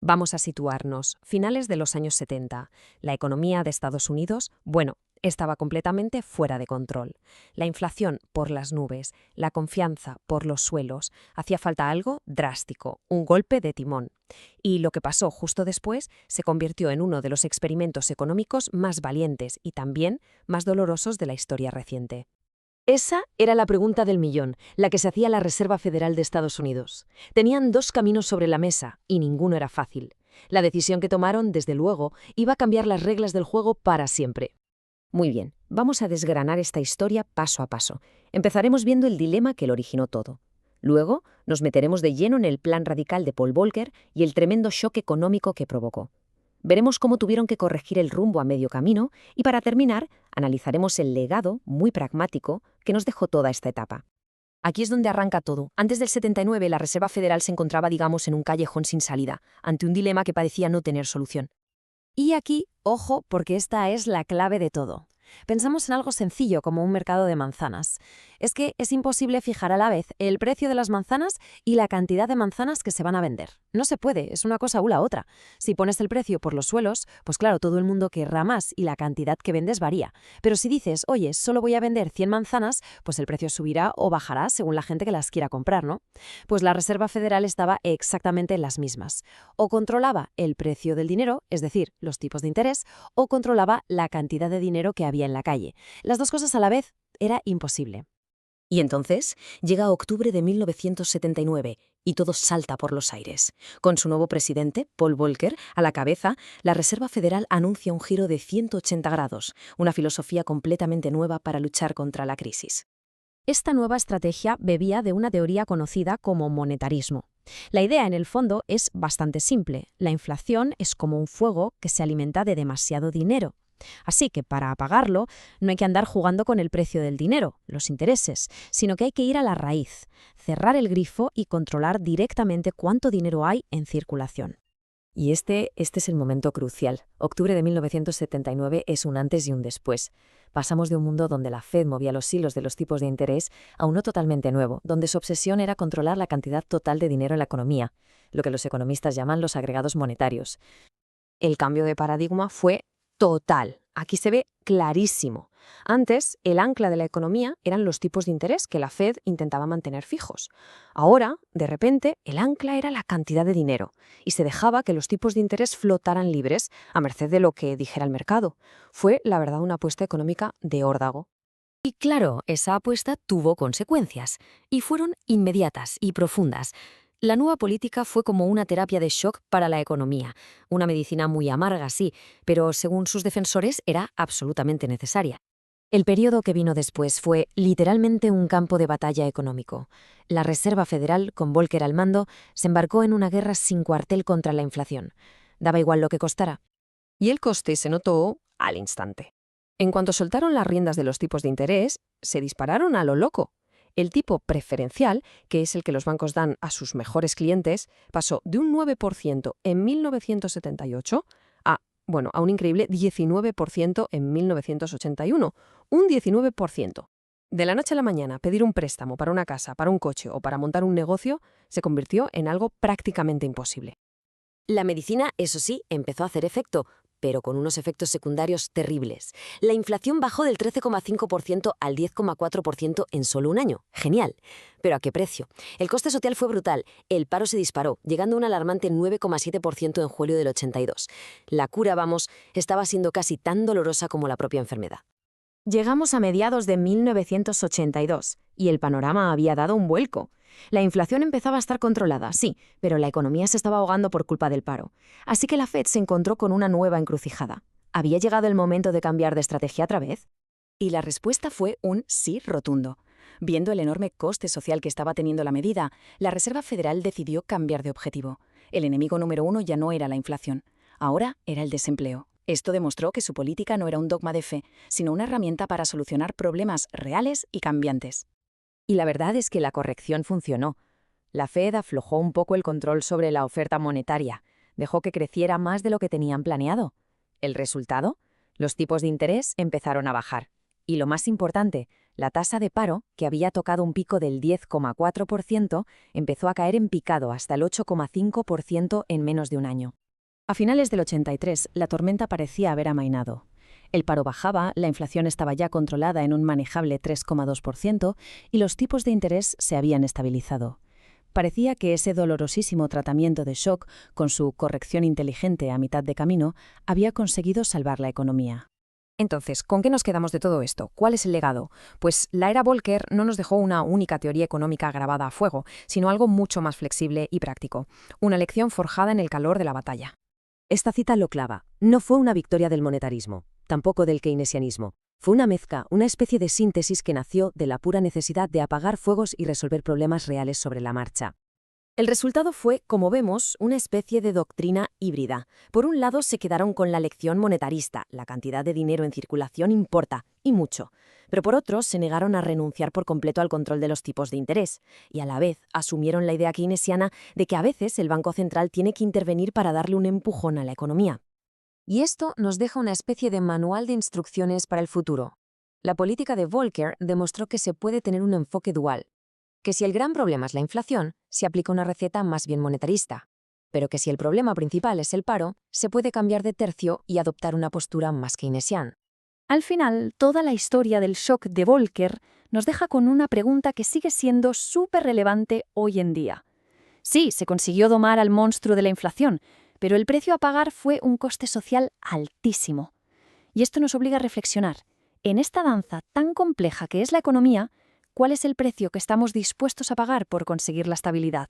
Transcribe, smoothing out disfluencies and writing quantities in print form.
Vamos a situarnos. Finales de los años 70. La economía de Estados Unidos, estaba completamente fuera de control. La inflación por las nubes, la confianza por los suelos. Hacía falta algo drástico, un golpe de timón. Y lo que pasó justo después se convirtió en uno de los experimentos económicos más valientes y también más dolorosos de la historia reciente. Esa era la pregunta del millón, la que se hacía la Reserva Federal de Estados Unidos. Tenían dos caminos sobre la mesa y ninguno era fácil. La decisión que tomaron, desde luego, iba a cambiar las reglas del juego para siempre. Muy bien, vamos a desgranar esta historia paso a paso. Empezaremos viendo el dilema que lo originó todo. Luego nos meteremos de lleno en el plan radical de Paul Volcker y el tremendo shock económico que provocó. Veremos cómo tuvieron que corregir el rumbo a medio camino y, para terminar, analizaremos el legado, muy pragmático, que nos dejó toda esta etapa. Aquí es donde arranca todo. Antes del 79, la Reserva Federal se encontraba, en un callejón sin salida, ante un dilema que parecía no tener solución. Y aquí, ojo, porque esta es la clave de todo. Pensamos en algo sencillo como un mercado de manzanas. Es que es imposible fijar a la vez el precio de las manzanas y la cantidad de manzanas que se van a vender. No se puede, es una cosa u la otra. Si pones el precio por los suelos, pues claro, todo el mundo querrá más y la cantidad que vendes varía. Pero si dices, oye, solo voy a vender 100 manzanas, pues el precio subirá o bajará según la gente que las quiera comprar, ¿no? Pues la Reserva Federal estaba exactamente en las mismas. O controlaba el precio del dinero, es decir, los tipos de interés, o controlaba la cantidad de dinero que había en la calle. Las dos cosas a la vez era imposible. Y entonces llega octubre de 1979 y todo salta por los aires. Con su nuevo presidente, Paul Volcker, a la cabeza, la Reserva Federal anuncia un giro de 180 grados, una filosofía completamente nueva para luchar contra la crisis. Esta nueva estrategia bebía de una teoría conocida como monetarismo. La idea, en el fondo, es bastante simple. La inflación es como un fuego que se alimenta de demasiado dinero. Así que para apagarlo no hay que andar jugando con el precio del dinero, los intereses, sino que hay que ir a la raíz, cerrar el grifo y controlar directamente cuánto dinero hay en circulación. Y este es el momento crucial. Octubre de 1979 es un antes y un después. Pasamos de un mundo donde la Fed movía los hilos de los tipos de interés a uno totalmente nuevo, donde su obsesión era controlar la cantidad total de dinero en la economía, lo que los economistas llaman los agregados monetarios. El cambio de paradigma fue total. Aquí se ve clarísimo. Antes, el ancla de la economía eran los tipos de interés que la Fed intentaba mantener fijos. Ahora, de repente, el ancla era la cantidad de dinero y se dejaba que los tipos de interés flotaran libres a merced de lo que dijera el mercado. Fue, la verdad, una apuesta económica de órdago. Y claro, esa apuesta tuvo consecuencias, y fueron inmediatas y profundas. La nueva política fue como una terapia de shock para la economía, una medicina muy amarga, sí, pero según sus defensores era absolutamente necesaria. El periodo que vino después fue literalmente un campo de batalla económico. La Reserva Federal, con Volcker al mando, se embarcó en una guerra sin cuartel contra la inflación. Daba igual lo que costara. Y el coste se notó al instante. En cuanto soltaron las riendas de los tipos de interés, se dispararon a lo loco. El tipo preferencial, que es el que los bancos dan a sus mejores clientes, pasó de un 9% en 1978 a un increíble 19% en 1981. Un 19%. De la noche a la mañana, pedir un préstamo para una casa, para un coche o para montar un negocio se convirtió en algo prácticamente imposible. La medicina, eso sí, empezó a hacer efecto, pero con unos efectos secundarios terribles. La inflación bajó del 13,5% al 10,4% en solo un año. Genial. ¿Pero a qué precio? El coste social fue brutal. El paro se disparó, llegando a un alarmante 9,7% en julio del 82. La cura, estaba siendo casi tan dolorosa como la propia enfermedad. Llegamos a mediados de 1982 y el panorama había dado un vuelco. La inflación empezaba a estar controlada, sí, pero la economía se estaba ahogando por culpa del paro. Así que la Fed se encontró con una nueva encrucijada. ¿Había llegado el momento de cambiar de estrategia otra vez? Y la respuesta fue un sí rotundo. Viendo el enorme coste social que estaba teniendo la medida, la Reserva Federal decidió cambiar de objetivo. El enemigo número uno ya no era la inflación, ahora era el desempleo. Esto demostró que su política no era un dogma de fe, sino una herramienta para solucionar problemas reales y cambiantes. Y la verdad es que la corrección funcionó. La Fed aflojó un poco el control sobre la oferta monetaria, dejó que creciera más de lo que tenían planeado. ¿El resultado? Los tipos de interés empezaron a bajar. Y lo más importante, La tasa de paro, que había tocado un pico del 10,4%, empezó a caer en picado hasta el 8,5% en menos de un año. A finales del 83, la tormenta parecía haber amainado. El paro bajaba, la inflación estaba ya controlada en un manejable 3,2% y los tipos de interés se habían estabilizado. Parecía que ese dolorosísimo tratamiento de shock, con su corrección inteligente a mitad de camino, había conseguido salvar la economía. Entonces, ¿con qué nos quedamos de todo esto? ¿Cuál es el legado? Pues la era Volcker no nos dejó una única teoría económica grabada a fuego, sino algo mucho más flexible y práctico. Una lección forjada en el calor de la batalla. Esta cita lo clava. No fue una victoria del monetarismo, tampoco del keynesianismo. Fue una mezcla, una especie de síntesis que nació de la pura necesidad de apagar fuegos y resolver problemas reales sobre la marcha. El resultado fue, como vemos, una especie de doctrina híbrida. Por un lado, se quedaron con la lección monetarista, la cantidad de dinero en circulación importa, y mucho. Pero por otro, se negaron a renunciar por completo al control de los tipos de interés, y a la vez asumieron la idea keynesiana de que a veces el Banco Central tiene que intervenir para darle un empujón a la economía. Y esto nos deja una especie de manual de instrucciones para el futuro. La política de Volcker demostró que se puede tener un enfoque dual, que si el gran problema es la inflación, se aplica una receta más bien monetarista, pero que si el problema principal es el paro, se puede cambiar de tercio y adoptar una postura más keynesiana. Al final, toda la historia del shock de Volcker nos deja con una pregunta que sigue siendo súper relevante hoy en día. Sí, se consiguió domar al monstruo de la inflación, pero el precio a pagar fue un coste social altísimo. Y esto nos obliga a reflexionar. En esta danza tan compleja que es la economía, ¿cuál es el precio que estamos dispuestos a pagar por conseguir la estabilidad?